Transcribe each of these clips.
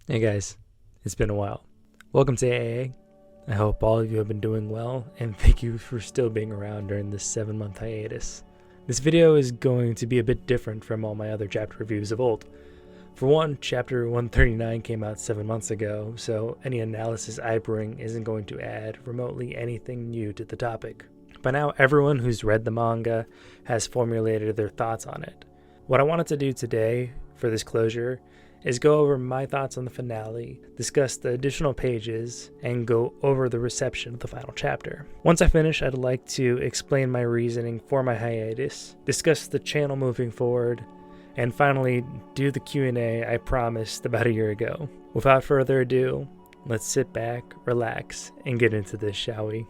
Hey guys, it's been a while. Welcome to AA. I hope all of you have been doing well, and thank you for still being around during this 7-month hiatus. This video is going to be a bit different from all my other chapter reviews of old. For one, chapter 139 came out 7 months ago, so any analysis I bring isn't going to add remotely anything new to the topic. By now, everyone who's read the manga has formulated their thoughts on it. What I wanted to do today for this closure is go over my thoughts on the finale, discuss the additional pages, and go over the reception of the final chapter. Once I finish, I'd like to explain my reasoning for my hiatus, discuss the channel moving forward, and finally do the Q&A I promised about a year ago. Without further ado, let's sit back, relax, and get into this, shall we?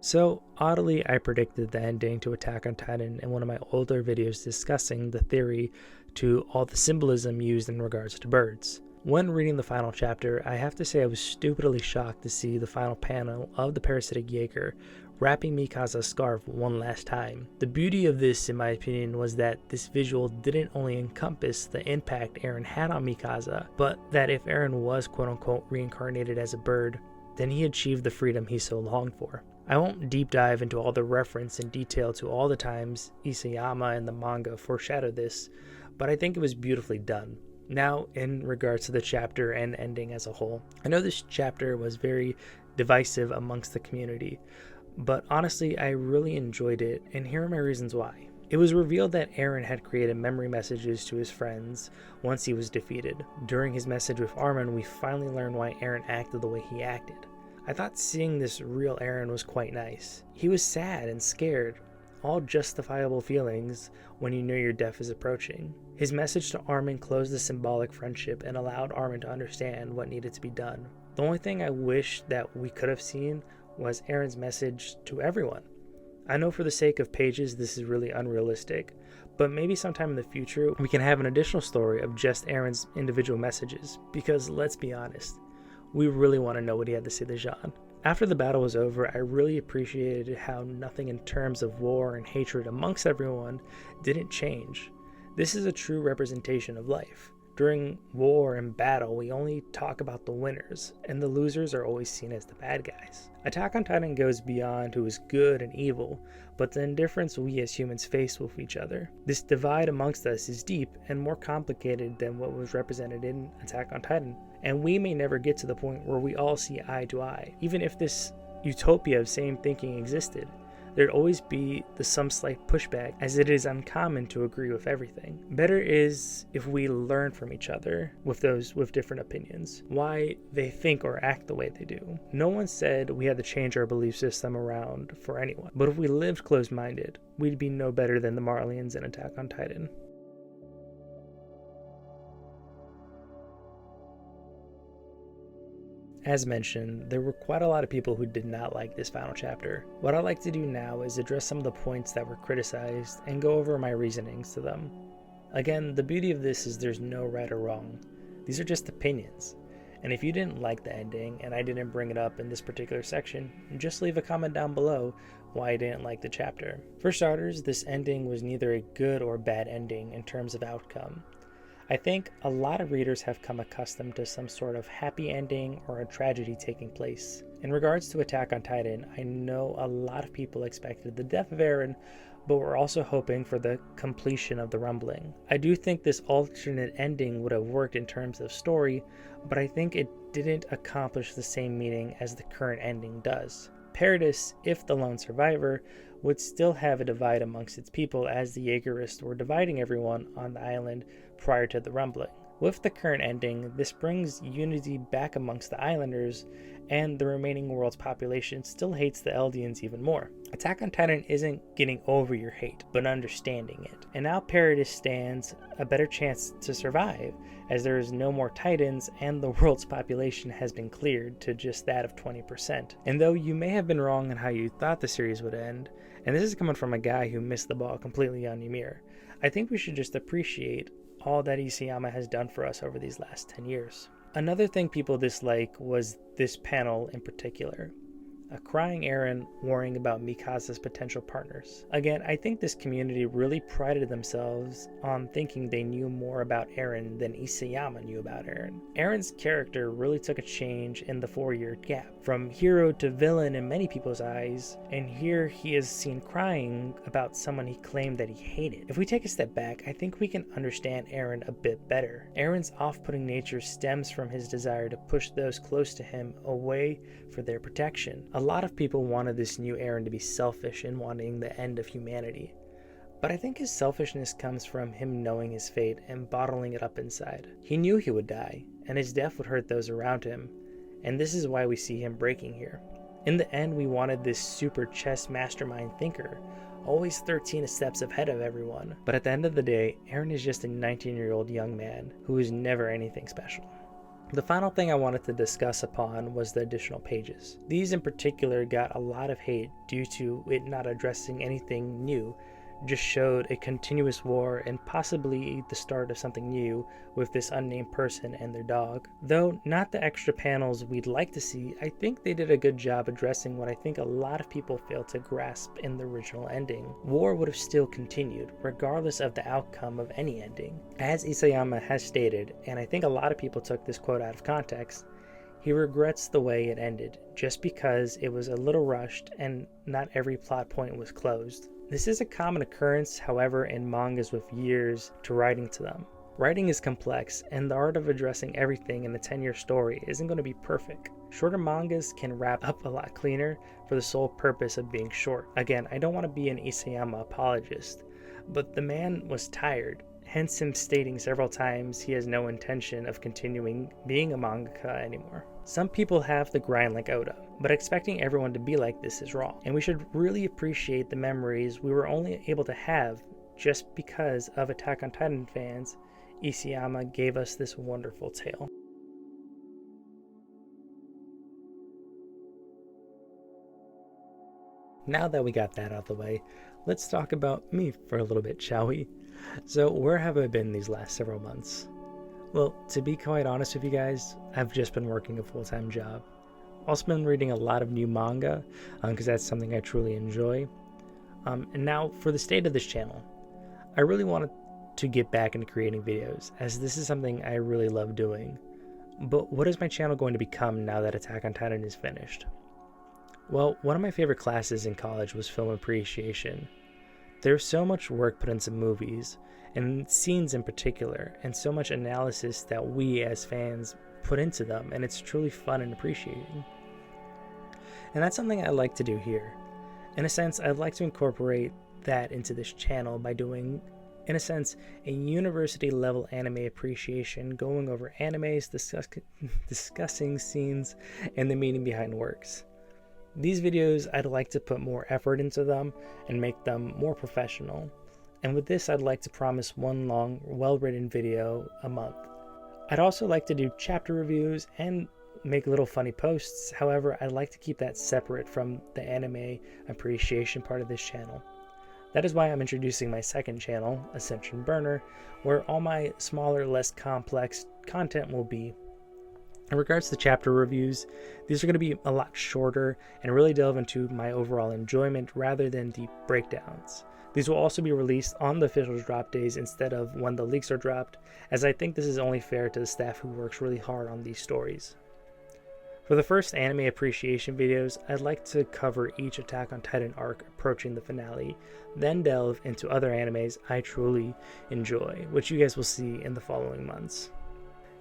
So, oddly, I predicted the ending to Attack on Titan in one of my older videos discussing the theory to all the symbolism used in regards to birds. When reading the final chapter, I have to say I was stupidly shocked to see the final panel of the parasitic Jaeger wrapping Mikasa's scarf one last time. The beauty of this, in my opinion, was that this visual didn't only encompass the impact Eren had on Mikasa, but that if Eren was quote-unquote reincarnated as a bird, then he achieved the freedom he so longed for. I won't deep dive into all the reference and detail to all the times Isayama and the manga foreshadowed this, but I think it was beautifully done. Now, in regards to the chapter and ending as a whole, I know this chapter was very divisive amongst the community, but honestly, I really enjoyed it, and here are my reasons why. It was revealed that Eren had created memory messages to his friends once he was defeated. During his message with Armin, we finally learned why Eren acted the way he acted. I thought seeing this real Eren was quite nice. He was sad and scared, all justifiable feelings when you know your death is approaching. His message to Armin closed the symbolic friendship and allowed Armin to understand what needed to be done. The only thing I wish that we could have seen was Eren's message to everyone. I know for the sake of pages this is really unrealistic, but maybe sometime in the future we can have an additional story of just Eren's individual messages, because let's be honest, we really want to know what he had to say to Jean. After the battle was over, I really appreciated how nothing in terms of war and hatred amongst everyone didn't change. This is a true representation of life. During war and battle, we only talk about the winners, and the losers are always seen as the bad guys. Attack on Titan goes beyond who is good and evil, but the indifference we as humans face with each other. This divide amongst us is deep and more complicated than what was represented in Attack on Titan, and we may never get to the point where we all see eye to eye. Even if this utopia of same thinking existed, there'd always be some slight pushback, as it is uncommon to agree with everything. Better is if we learn from each other with those with different opinions, why they think or act the way they do. No one said we had to change our belief system around for anyone, but if we lived closed-minded, we'd be no better than the Marlians in Attack on Titan. As mentioned, there were quite a lot of people who did not like this final chapter. What I'd like to do now is address some of the points that were criticized and go over my reasonings to them. Again, the beauty of this is there's no right or wrong. These are just opinions. And if you didn't like the ending and I didn't bring it up in this particular section, just leave a comment down below why I didn't like the chapter. For starters, this ending was neither a good or bad ending in terms of outcome. I think a lot of readers have come accustomed to some sort of happy ending or a tragedy taking place. In regards to Attack on Titan, I know a lot of people expected the death of Eren, but were also hoping for the completion of the rumbling. I do think this alternate ending would have worked in terms of story, but I think it didn't accomplish the same meaning as the current ending does. Paradis, if the lone survivor, would still have a divide amongst its people, as the Jaegerists were dividing everyone on the island prior to the rumbling. With the current ending, this brings unity back amongst the islanders, and the remaining world's population still hates the Eldians even more. Attack on Titan isn't getting over your hate, but understanding it. And now Paradis stands a better chance to survive, as there is no more Titans and the world's population has been cleared to just that of 20%. And though you may have been wrong in how you thought the series would end, and this is coming from a guy who missed the ball completely on Ymir, I think we should just appreciate all that Isayama has done for us over these last 10 years. Another thing people dislike was this panel in particular. a crying Eren worrying about Mikasa's potential partners. Again, I think this community really prided themselves on thinking they knew more about Eren than Isayama knew about Eren. Eren's character really took a change in the 4-year gap, from hero to villain in many people's eyes, and here he is seen crying about someone he claimed that he hated. If we take a step back, I think we can understand Eren a bit better. Eren's off-putting nature stems from his desire to push those close to him away for their protection. A lot of people wanted this new Eren to be selfish in wanting the end of humanity. But I think his selfishness comes from him knowing his fate and bottling it up inside. He knew he would die, and his death would hurt those around him, and this is why we see him breaking here. In the end, we wanted this super chess mastermind thinker, always 13 steps ahead of everyone. But at the end of the day, Eren is just a 19-year-old young man who is never anything special. The final thing I wanted to discuss upon was the additional pages. These in particular got a lot of hate due to it not addressing anything new, just showed a continuous war and possibly the start of something new with this unnamed person and their dog. Though not the extra panels we'd like to see, I think they did a good job addressing what I think a lot of people failed to grasp in the original ending. War would have still continued, regardless of the outcome of any ending. As Isayama has stated, and I think a lot of people took this quote out of context, he regrets the way it ended, just because it was a little rushed and not every plot point was closed. This is a common occurrence, however, in mangas with years to writing to them. Writing is complex, and the art of addressing everything in a 10-year story isn't going to be perfect. Shorter mangas can wrap up a lot cleaner for the sole purpose of being short. Again, I don't want to be an Isayama apologist, but the man was tired, hence him stating several times he has no intention of continuing being a mangaka anymore. Some people have the grind like Oda, but expecting everyone to be like this is wrong, and we should really appreciate the memories we were only able to have just because of Attack on Titan fans. Isayama gave us this wonderful tale. Now that we got that out of the way, let's talk about me for a little bit, shall we? So where have I been these last several months? Well, to be quite honest with you guys, I've just been working a full-time job. Also been reading a lot of new manga, because that's something I truly enjoy. And now, for the state of this channel, I really wanted to get back into creating videos, as this is something I really love doing. But what is my channel going to become now that Attack on Titan is finished? Well, one of my favorite classes in college was film appreciation. There's so much work put into movies, and scenes in particular, and so much analysis that we as fans put into them, and it's truly fun and appreciating. And that's something I like to do here. In a sense, I'd like to incorporate that into this channel by doing, in a sense, a university level anime appreciation, going over animes, discussing scenes, and the meaning behind works. These videos, I'd like to put more effort into them and make them more professional. And with this, I'd like to promise one long, well-written video a month. I'd also like to do chapter reviews and make little funny posts. However, I'd like to keep that separate from the anime appreciation part of this channel. That is why I'm introducing my second channel, Ascension Burner, where all my smaller, less complex content will be. In regards to chapter reviews, these are going to be a lot shorter and really delve into my overall enjoyment rather than deep breakdowns. These will also be released on the official drop days instead of when the leaks are dropped, as I think this is only fair to the staff who works really hard on these stories. For the first anime appreciation videos, I'd like to cover each Attack on Titan arc approaching the finale, then delve into other animes I truly enjoy, which you guys will see in the following months.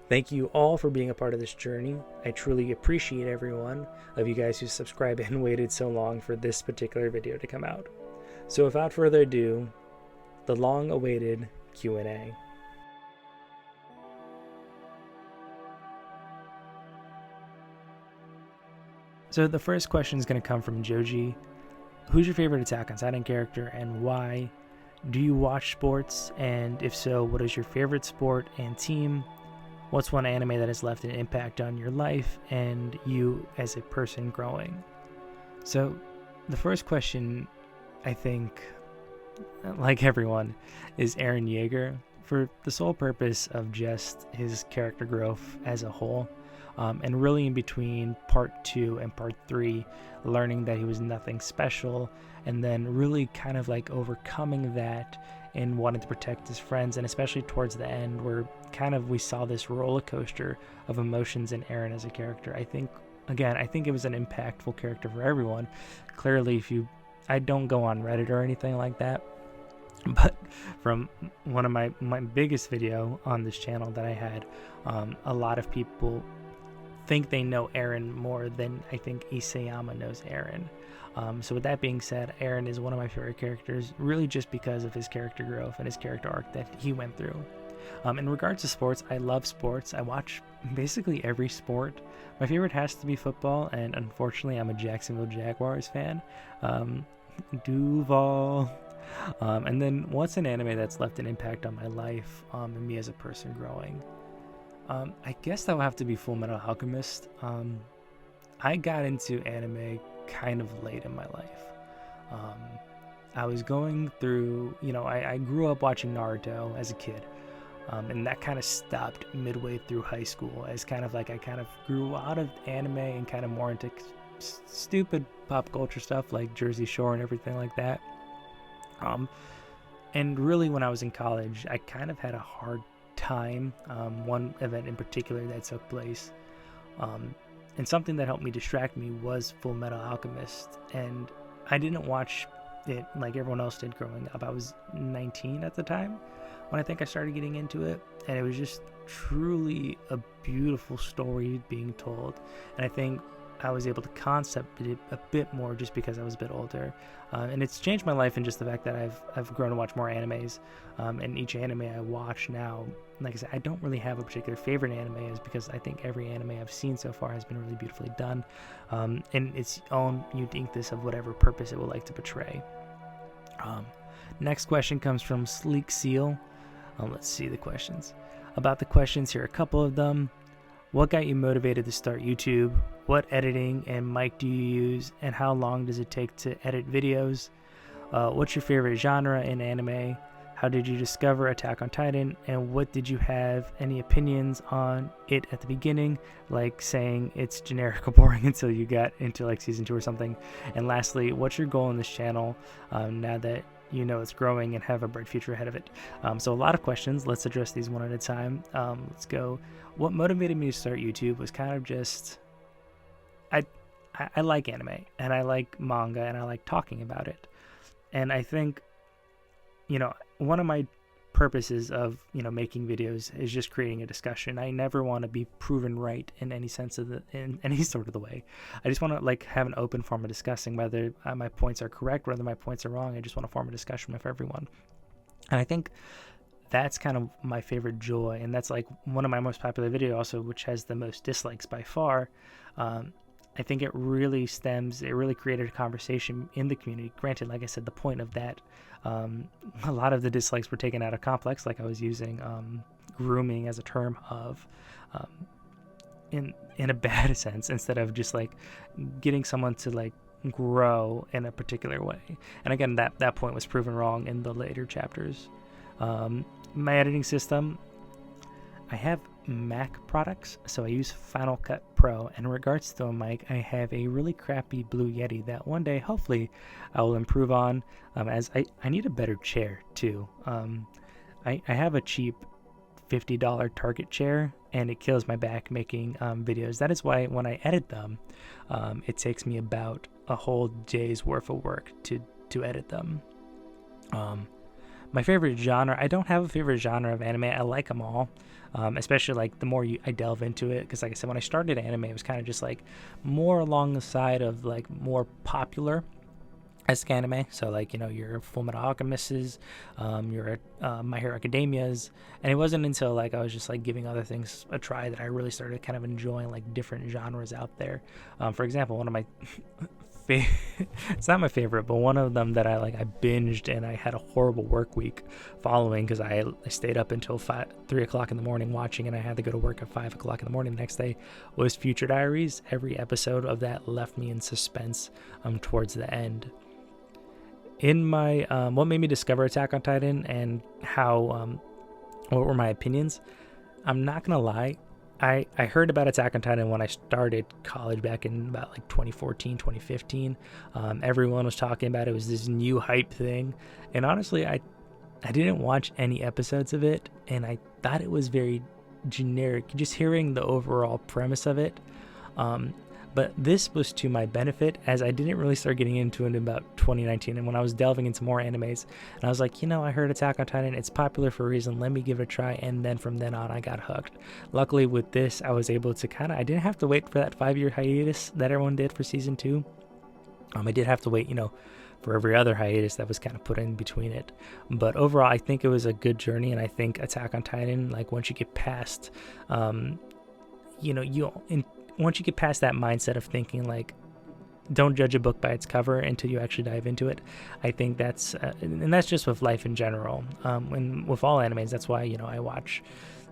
Thank you all for being a part of this journey. I truly appreciate every one of you guys who subscribed and waited so long for this particular video to come out. So without further ado, the long-awaited Q&A. So the first question is going to come from Joji. Who's your favorite Attack on Titan character and why? Do you watch sports? And if so, what is your favorite sport and team? What's one anime that has left an impact on your life and you as a person growing? So the first question, I think, like everyone, is Eren Yeager, for the sole purpose of just his character growth as a whole. and really in between part 2 and part 3, learning that he was nothing special, and then really kind of like overcoming that and wanting to protect his friends, and especially towards the end where kind of we saw this roller coaster of emotions in Eren as a character. I think it was an impactful character for everyone. Clearly, I don't go on Reddit or anything like that, but from one of my biggest video on this channel that I had, a lot of people think they know Eren more than I think Isayama knows Eren. So with that being said, Eren is one of my favorite characters, really just because of his character growth and his character arc that he went through. In regards to sports, I love sports. I watch basically every sport. My favorite has to be football, and unfortunately I'm a Jacksonville Jaguars fan. Duval. And then what's an anime that's left an impact on my life and me as a person growing? I guess that would have to be Full Metal Alchemist. I got into anime kind of late in my life. I was going through, I grew up watching Naruto as a kid, and that kind of stopped midway through high school as kind of like I kind of grew out of anime and kind of more into stupid pop culture stuff like Jersey Shore and everything like that. And really when I was in college, I kind of had a hard time. One event in particular that took place, and something that helped me distract me was Full Metal Alchemist, and I didn't watch it like everyone else did growing up. I was 19 at the time when I think I started getting into it, and it was just truly a beautiful story being told, and I think I was able to concept it a bit more just because I was a bit older, and it's changed my life in just the fact that I've grown to watch more animes, and each anime I watch now, like I said, I don't really have a particular favorite anime, is because I think every anime I've seen so far has been really beautifully done, in its own uniqueness of whatever purpose it would like to portray. Next question comes from Sleek Seal. Let's see the questions. About the questions, here are a couple of them. What got you motivated to start YouTube? What editing and mic do you use? And how long does it take to edit videos? What's your favorite genre in anime? How did you discover Attack on Titan? And what did you have any opinions on it at the beginning? Like saying it's generic or boring until you got into like season 2 or something. And lastly, what's your goal in this channel now that you know it's growing and have a bright future ahead of it? So a lot of questions. Let's address these one at a time. Let's go. What motivated me to start YouTube was kind of just, I like anime and I like manga and I like talking about it. And I think, one of my purposes of, making videos is just creating a discussion. I never want to be proven right in any sense in any sort of the way. I just want to have an open form of discussing whether my points are correct, whether my points are wrong. I just want to form a discussion with everyone. And I think that's kind of my favorite joy, and that's like one of my most popular videos also, which has the most dislikes by far. I think it really created a conversation in the community. Granted, like I said, the point of that, a lot of the dislikes were taken out of complex, like I was using grooming as a term of, in a bad sense, instead of just like getting someone to grow in a particular way. And again, that point was proven wrong in the later chapters. My editing system, I have Mac products, so I use Final Cut Pro. And in regards to a mic, I have a really crappy Blue Yeti that one day, hopefully, I will improve on, as I need a better chair, too. I have a cheap $50 Target chair, and it kills my back making videos. That is why when I edit them, it takes me about a whole day's worth of work to edit them. My favorite genre, I don't have a favorite genre of anime. I like them all, especially the more I delve into it. Because like I said, when I started anime, it was kind of just more along the side of more popular as anime. So your Full Metal Alchemists, your My Hero Academias. And it wasn't until I was just giving other things a try that I really started kind of enjoying different genres out there. For example, one of my it's not my favorite, but one of them that I binged, and I had a horrible work week following because I stayed up until 3 o'clock in the morning watching, and I had to go to work at 5 o'clock in the morning the next day, was Future Diaries. Every episode of that left me in suspense towards the end. In my what made me discover Attack on Titan and how what were my opinions, I'm not gonna lie, I heard about Attack on Titan when I started college back in about like 2014, 2015. Everyone was talking about it. It was this new hype thing. And honestly, I didn't watch any episodes of it, and I thought it was very generic, just hearing the overall premise of it. But this was to my benefit, as I didn't really start getting into it in about 2019. And when I was delving into more animes, and I was like, I heard Attack on Titan, it's popular for a reason, let me give it a try. And then from then on, I got hooked. Luckily with this, I was able to I didn't have to wait for that 5-year hiatus that everyone did for season 2. I did have to wait, for every other hiatus that was kind of put in between it. But overall, I think it was a good journey. And I think Attack on Titan, like once you get past, once you get past that mindset of thinking like, don't judge a book by its cover until you actually dive into it, I think that's, and that's just with life in general. And with all animes, that's why, I watch,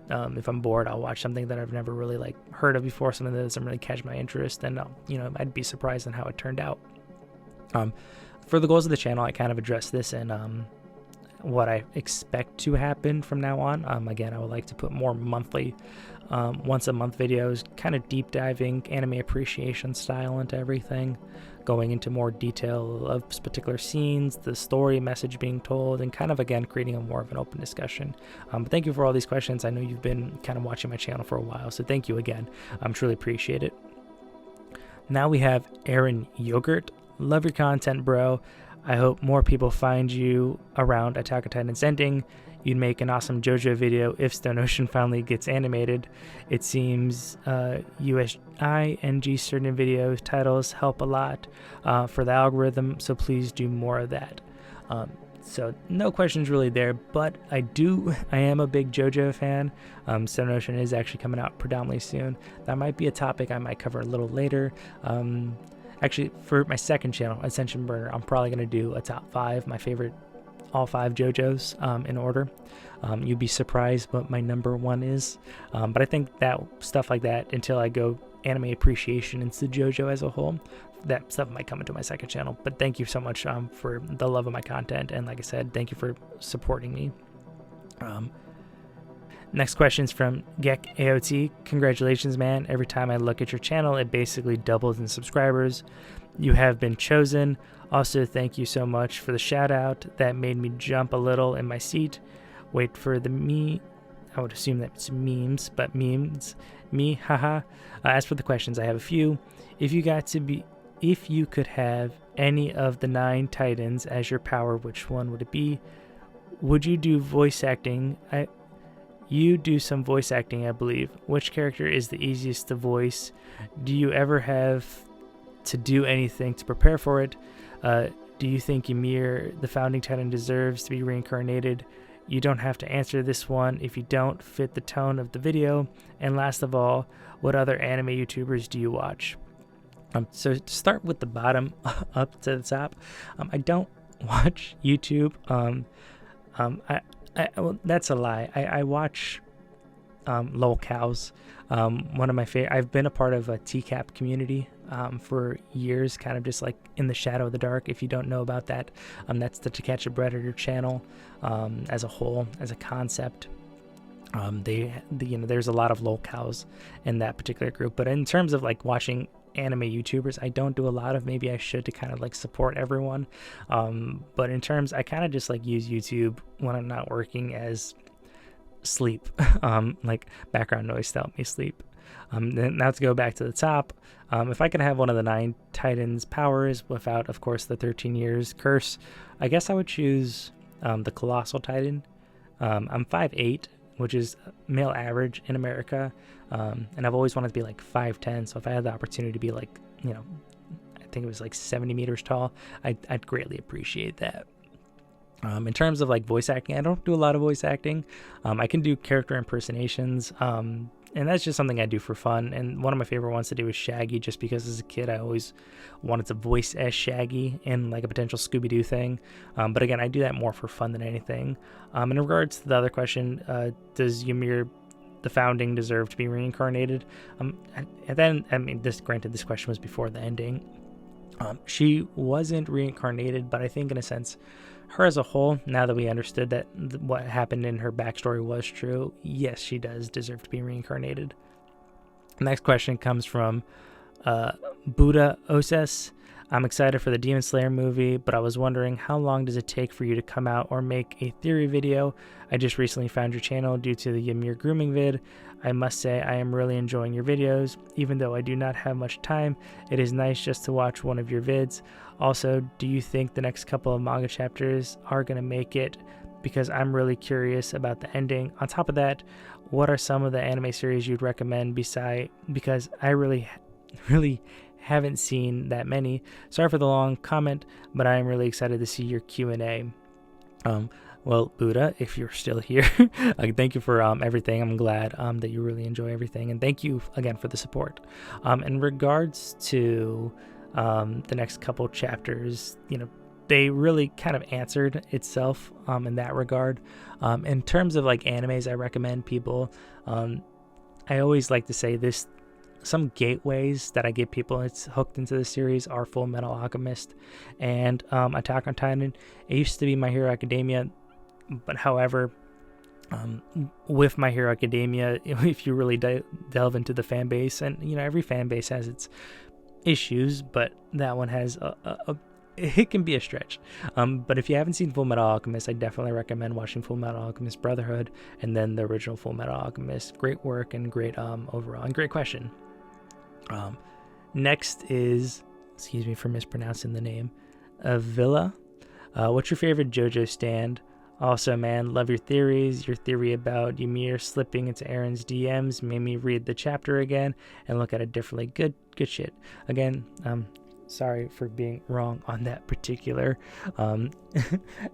if I'm bored, I'll watch something that I've never really like heard of before, something that doesn't really catch my interest, and I'd be surprised on how it turned out. For the goals of the channel, I kind of addressed this and what I expect to happen from now on. Again, I would like to put more monthly, once a month videos, kind of deep diving anime appreciation style into everything, going into more detail of particular scenes, the story message being told, and kind of again creating a more of an open discussion. But thank you for all these questions. I know you've been kind of watching my channel for a while, so thank you again. Truly appreciate it. Now we have Aaron Yogurt. Love your content, bro. I hope more people find you around Attack on Titan's ending. You'd make an awesome JoJo video if Stone Ocean finally gets animated. It seems USING certain video titles help a lot for the algorithm, so please do more of that. So no questions really there, but I am a big JoJo fan. Stone Ocean is actually coming out predominantly soon. That might be a topic I might cover a little later. Actually, for my second channel, Ascension Burner, I'm probably going to do a top 5, my favorite, all 5 JoJos in order. You'd be surprised what my number 1 is. But I think that stuff like that, until I go anime appreciation into JoJo as a whole, that stuff might come into my second channel. But thank you so much for the love of my content. And like I said, thank you for supporting me. Next question is from Gek AOT. Congratulations, man. Every time I look at your channel, it basically doubles in subscribers. You have been chosen. Also, thank you so much for the shout out. That made me jump a little in my seat. Wait for the me. I would assume that's memes, but memes. Me, haha. As for the questions, I have a few. If you could have any of the 9 Titans as your power, which one would it be? Would you do voice acting? You do some voice acting, I believe. Which character is the easiest to voice? Do you ever have to do anything to prepare for it? Do you think Ymir, the founding titan, deserves to be reincarnated? You don't have to answer this one if you don't fit the tone of the video. And last of all, what other anime YouTubers do you watch? So to start with the bottom up to the top, I don't watch YouTube. Well, that's a lie. I watch Lol Cows. One of my favorite. I've been a part of a TCAP community for years, kind of just like in the shadow of the dark. If you don't know about that, that's the To Catch a Predator channel as a whole, as a concept. There's a lot of Lol Cows in that particular group. But in terms of like watching anime YouTubers, I don't do a lot of. Maybe I should, to kind of like support everyone. But in terms, I kind of just like use YouTube when I'm not working as sleep, like background noise to help me sleep. Then now to go back to the top, if I could have one of the 9 Titans powers without, of course, the 13 years curse, I guess I would choose the Colossal Titan. I'm 5'8", which is male average in America. And I've always wanted to be like 5'10", so if I had the opportunity to be like, I think it was like 70 meters tall, I'd greatly appreciate that. In terms of like voice acting, I don't do a lot of voice acting. I can do character impersonations, and that's just something I do for fun. And one of my favorite ones to do is Shaggy, just because as a kid I always wanted to voice as Shaggy in like a potential Scooby-Doo thing. But again, I do that more for fun than anything. In regards to the other question, does Ymir, the founding, deserve to be reincarnated? And then, this question was before the ending. She wasn't reincarnated, but I think in a sense, her as a whole, now that we understood that what happened in her backstory was true, yes, she does deserve to be reincarnated. Next question comes from Buddha Oses. I'm excited for the Demon Slayer movie, but I was wondering, how long does it take for you to come out or make a theory video? I just recently found your channel due to the Ymir grooming vid. I must say I am really enjoying your videos. Even though I do not have much time, it is nice just to watch one of your vids. Also, do you think the next couple of manga chapters are going to make it? Because I'm really curious about the ending. On top of that, what are some of the anime series you'd recommend because I really haven't seen that many. Sorry for the long comment, but I am really excited to see your Q&A. Well, Buddha, if you're still here, thank you for everything. I'm glad that you really enjoy everything, and thank you again for the support. In regards to the next couple chapters, they really kind of answered itself in that regard. In terms of like animes I recommend people, I always like to say this. Some gateways that I give people it's hooked into the series are Full Metal Alchemist and Attack on Titan. It used to be My Hero Academia, but however, with My Hero Academia, if you really delve into the fan base, and every fan base has its issues, but that one has it can be a stretch. But if you haven't seen Full Metal Alchemist, I definitely recommend watching Full Metal Alchemist Brotherhood and then the original Full Metal Alchemist. Great work and great overall, and great question. Next is, excuse me for mispronouncing the name, Villa. What's your favorite JoJo stand? Also, man, love your theories. Your theory about Ymir slipping into Aaron's DMs made me read the chapter again and look at it differently. Good shit. Again, sorry for being wrong on that particular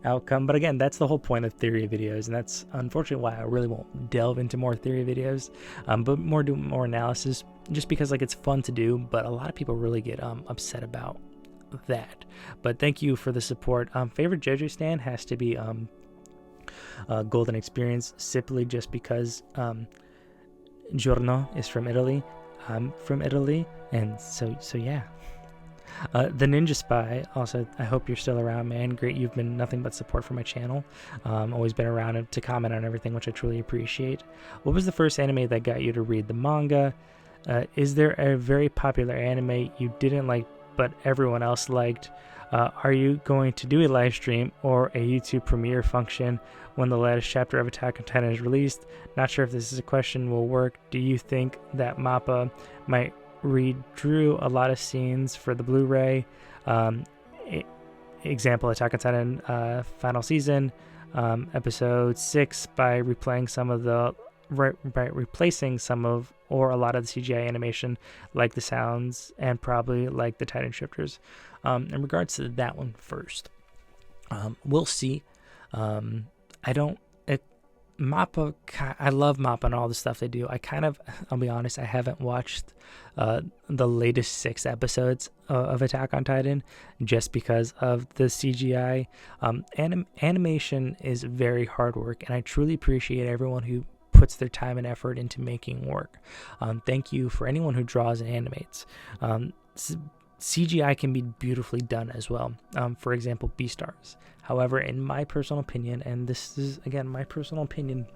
outcome. But again, that's the whole point of theory videos, and that's unfortunately why I really won't delve into more theory videos, but do more analysis, just because it's fun to do. But a lot of people really get upset about that. But thank you for the support. Favorite JoJo stand has to be Golden Experience, simply just because Giorno is from Italy. I'm from Italy, and so yeah. The Ninja Spy, also, I hope you're still around, man. Great, you've been nothing but support for my channel. Always been around to comment on everything, which I truly appreciate. What was the first anime that got you to read the manga? Is there a very popular anime you didn't like but everyone else liked? Are you going to do a live stream or a YouTube premiere function when the latest chapter of Attack on Titan is released? Not sure if this is a question will work. Do you think that MAPPA might redrew a lot of scenes for the Blu-ray? Example, Attack on Titan final season, episode 6, by replacing some of or a lot of the CGI animation, like the sounds and probably like the Titan shifters. In regards to that one first, we'll see. MAPPA, I love MAPPA and all the stuff they do. I'll be honest, I haven't watched the latest 6 episodes of Attack on Titan just because of the CGI. Animation is very hard work, and I truly appreciate everyone who puts their time and effort into making work. Thank you for anyone who draws and animates. CGI can be beautifully done as well. For example, Beastars. However, in my personal opinion, and this is again my personal opinion,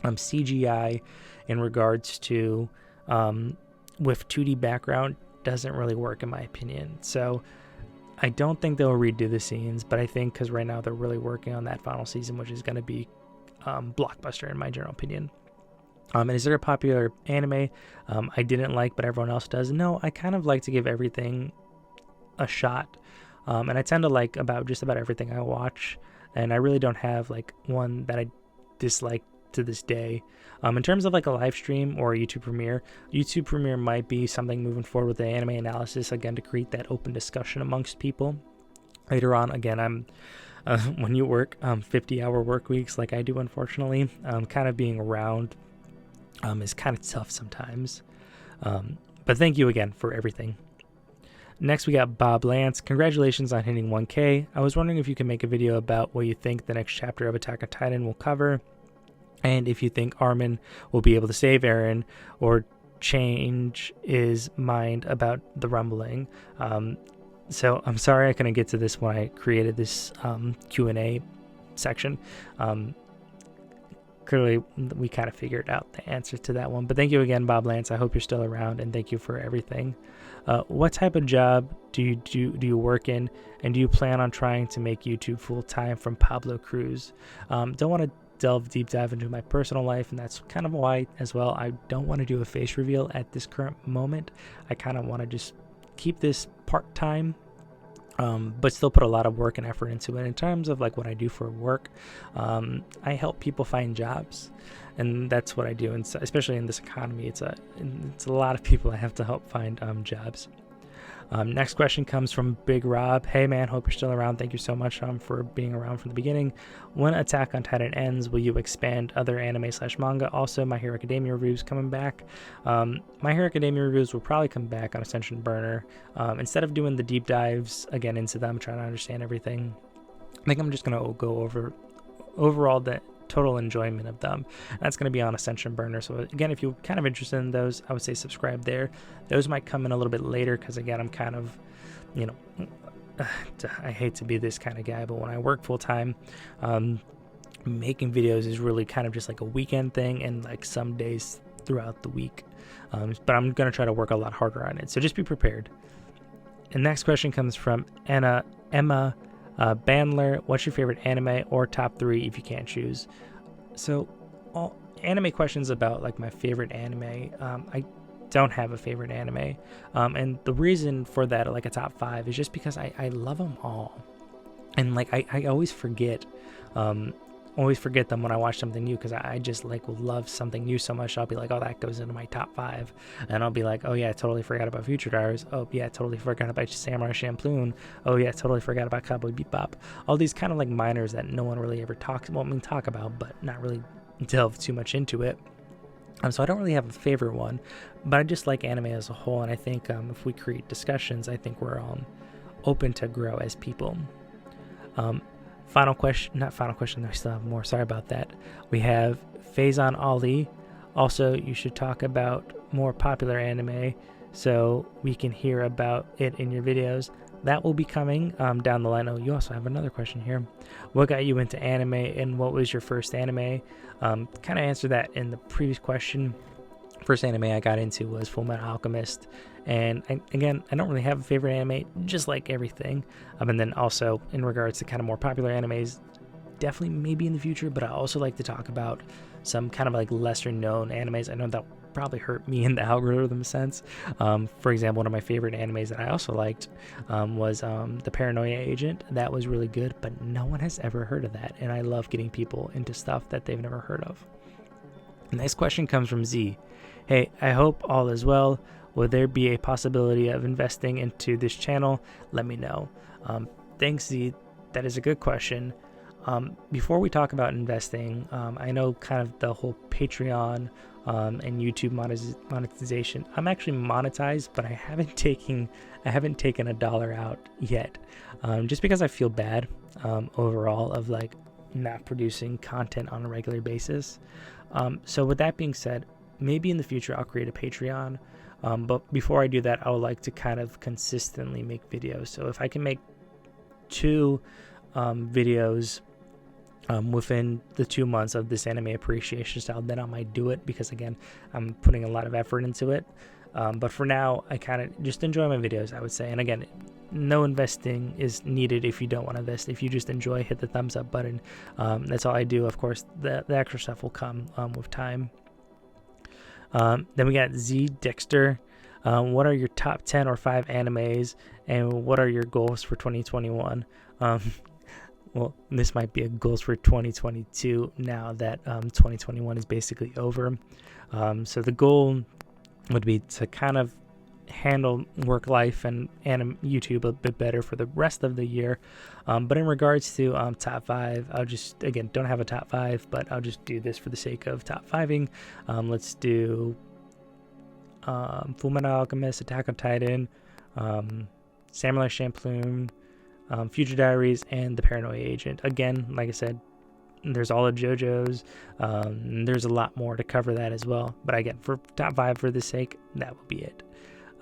CGI in regards to with 2D background doesn't really work in my opinion. So I don't think they'll redo the scenes, but I think because right now they're really working on that final season, which is going to be blockbuster in my general opinion. And is there a popular anime I didn't like but everyone else does? No, I kind of like to give everything a shot, and I tend to like just about everything I watch, and I really don't have one that I dislike to this day. In terms of a live stream or a YouTube premiere might be something moving forward with the anime analysis, again, to create that open discussion amongst people. Later on, again, when you work 50-hour work weeks like I do, unfortunately, kind of being around is kind of tough sometimes. But thank you again for everything. Next, we got Bob Lance. Congratulations on hitting 1K. I was wondering if you can make a video about what you think the next chapter of Attack on Titan will cover, and if you think Armin will be able to save Eren or change his mind about the rumbling. So I'm sorry I couldn't get to this when I created this Q&A section. clearly we kind of figured out the answer to that one. But thank you again, Bob Lance. I hope you're still around, and thank you for everything. What type of job do you work in, and do you plan on trying to make YouTube full-time? From Pablo Cruz. Don't want to delve deep dive into my personal life, and that's kind of why as well I don't want to do a face reveal at this current moment. I kind of want to just keep this part-time, but still put a lot of work and effort into it. In terms of like what I do for work, I help people find jobs, and that's what I do. And so, especially in this economy, it's a lot of people I have to help find jobs. Next question comes from Big Rob. Hey man, hope you're still around. Thank you so much for being around from the beginning. When Attack on Titan ends, will you expand other anime/manga? Also, My Hero Academia reviews coming back. My Hero Academia reviews will probably come back on Ascension Burner. Instead of doing the deep dives again into them, trying to understand everything, I think I'm just going to go over overall the total enjoyment of them. That's going to be on Ascension Burner. So again, if you're kind of interested in those, I would say subscribe there. Those might come in a little bit later because again, I'm kind of, I hate to be this kind of guy, but when I work full time, making videos is really kind of just like a weekend thing and like some days throughout the week. But I'm going to try to work a lot harder on it. So just be prepared. And next question comes from Emma Bandler. What's your favorite anime or top 3 if you can't choose? So all anime questions about like my favorite anime, I don't have a favorite anime, and the reason for that, like a top 5, is just because I love them all, and like I always forget them when I watch something new, because I just like will love something new so much. I'll be like, oh, that goes into my top 5, and I'll be like, oh yeah, I totally forgot about Future Stars. Oh yeah, I totally forgot about Samurai Champloo. Oh yeah, I totally forgot about Cowboy Bebop. All these kind of like minors that no one really ever talk about, but not really delve too much into it. So I don't really have a favorite one, but I just like anime as a whole, and I think if we create discussions, I think we're open to grow as people. Final question, not final question, I still have more, sorry about that. We have Faison Ali. Also, you should talk about more popular anime so we can hear about it in your videos. That will be coming down the line. Oh, you also have another question here. What got you into anime, and what was your first anime? Kind of answered that in the previous question. First anime I got into was Fullmetal Alchemist, and I don't really have a favorite anime, just like everything. And then also in regards to kind of more popular animes, definitely maybe in the future, but I also like to talk about some kind of like lesser known animes. I know that probably hurt me in the algorithm sense. For example, one of my favorite animes that I also liked was The Paranoia Agent. That was really good, but no one has ever heard of that, and I love getting people into stuff that they've never heard of. The next question comes from Z. Hey, I hope all is well. Will there be a possibility of investing into this channel? Let me know. Thanks, Z. That is a good question. Before we talk about investing, I know kind of the whole Patreon and YouTube monetization. I'm actually monetized, but I haven't taken $1 out yet, just because I feel bad overall of like not producing content on a regular basis. So with that being said, maybe in the future I'll create a Patreon, but before I do that, I would like to kind of consistently make videos. So if I can make 2 videos within the 2 months of this anime appreciation style, then I might do it, because again, I'm putting a lot of effort into it. But for now, I kind of just enjoy my videos, I would say. And again, no investing is needed if you don't want to invest. If you just enjoy, hit the thumbs up button. That's all I do. Of course, the extra stuff will come with time. Then we got Z Dexter. What are your top 10 or 5 animes, and what are your goals for 2021? Well, this might be a goals for 2022 now that 2021 is basically over. So the goal would be to kind of handle work life and YouTube a bit better for the rest of the year. But in regards to top 5, I'll just, again, don't have a top 5, but I'll just do this for the sake of top 5ing. Let's do Fullmetal Alchemist, Attack on Titan, Samurai Champloo, Future Diaries, and The Paranoia Agent. Again, like I said, there's all the JoJo's. There's a lot more to cover that as well. But again, for top 5 for the sake, that will be it.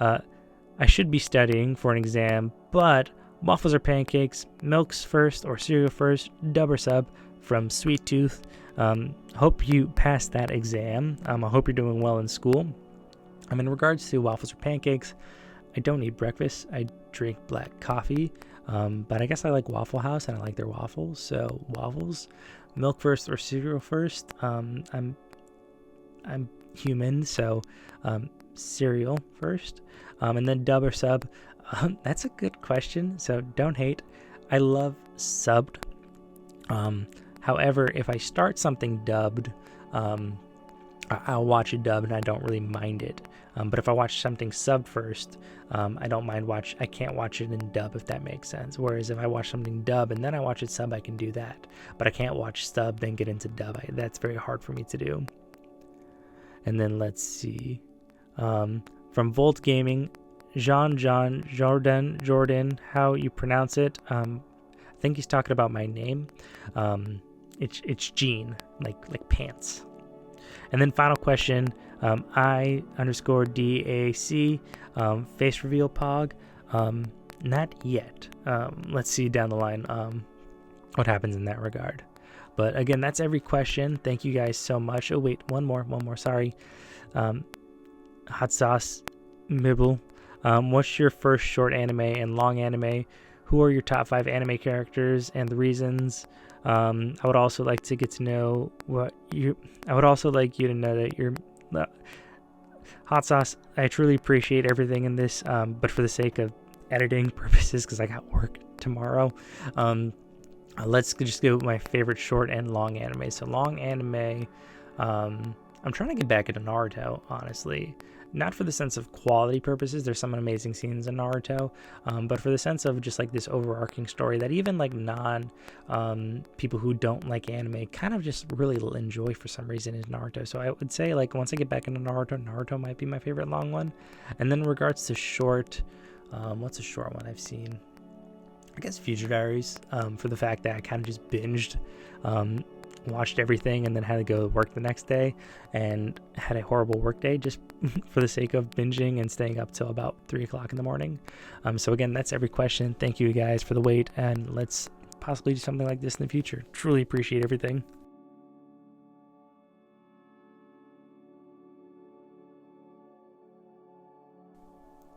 I should be studying for an exam, but waffles or pancakes, milks first or cereal first, dub or sub, from Sweet Tooth. Hope you passed that exam. I hope you're doing well in school. In regards to waffles or pancakes, I don't eat breakfast. I drink black coffee, but I guess I like Waffle House and I like their waffles. So waffles, milk first or cereal first. I'm human, so cereal first, and then dub or sub. That's a good question. So don't hate. I love subbed. However, if I start something dubbed, I'll watch it dubbed and I don't really mind it. But if I watch something subbed first, I don't mind I can't watch it in dub, if that makes sense. Whereas if I watch something dub and then I watch it sub, I can do that. But I can't watch sub then get into dub. That's very hard for me to do. And then let's see. From Volt Gaming, Jordan, how you pronounce it. I think he's talking about my name. It's Jean, like pants. And then final question, I_DAC, face reveal pog, not yet. Let's see down the line what happens in that regard. But again, that's every question. Thank you guys so much. Oh wait, one more, sorry. Hot Sauce Mibble, what's your first short anime and long anime? Who are your top 5 anime characters and the reasons? I would also like to get to know I would also like you to know that you're Hot Sauce. I truly appreciate everything in this, but for the sake of editing purposes, because I got work tomorrow, let's just go with my favorite short and long anime. So long anime, I'm trying to get back into Naruto, honestly. Not for the sense of quality purposes, there's some amazing scenes in Naruto, but for the sense of just like this overarching story that even like people who don't like anime kind of just really enjoy for some reason is Naruto. So I would say like once I get back into Naruto might be my favorite long one. And then in regards to short, what's a short one I've seen? I guess Future Diaries, for the fact that I kind of just binged, watched everything and then had to go work the next day and had a horrible work day just for the sake of binging and staying up till about 3 o'clock in the morning. So again, that's every question. Thank you guys for the wait, and let's possibly do something like this in the future. Truly appreciate everything.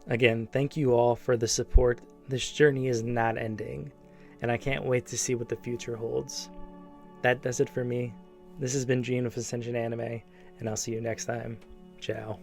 Again, thank you all for the support. This journey is not ending, and I can't wait to see what the future holds. That does it for me. This has been Gene with Ascension Anime, and I'll see you next time. Ciao.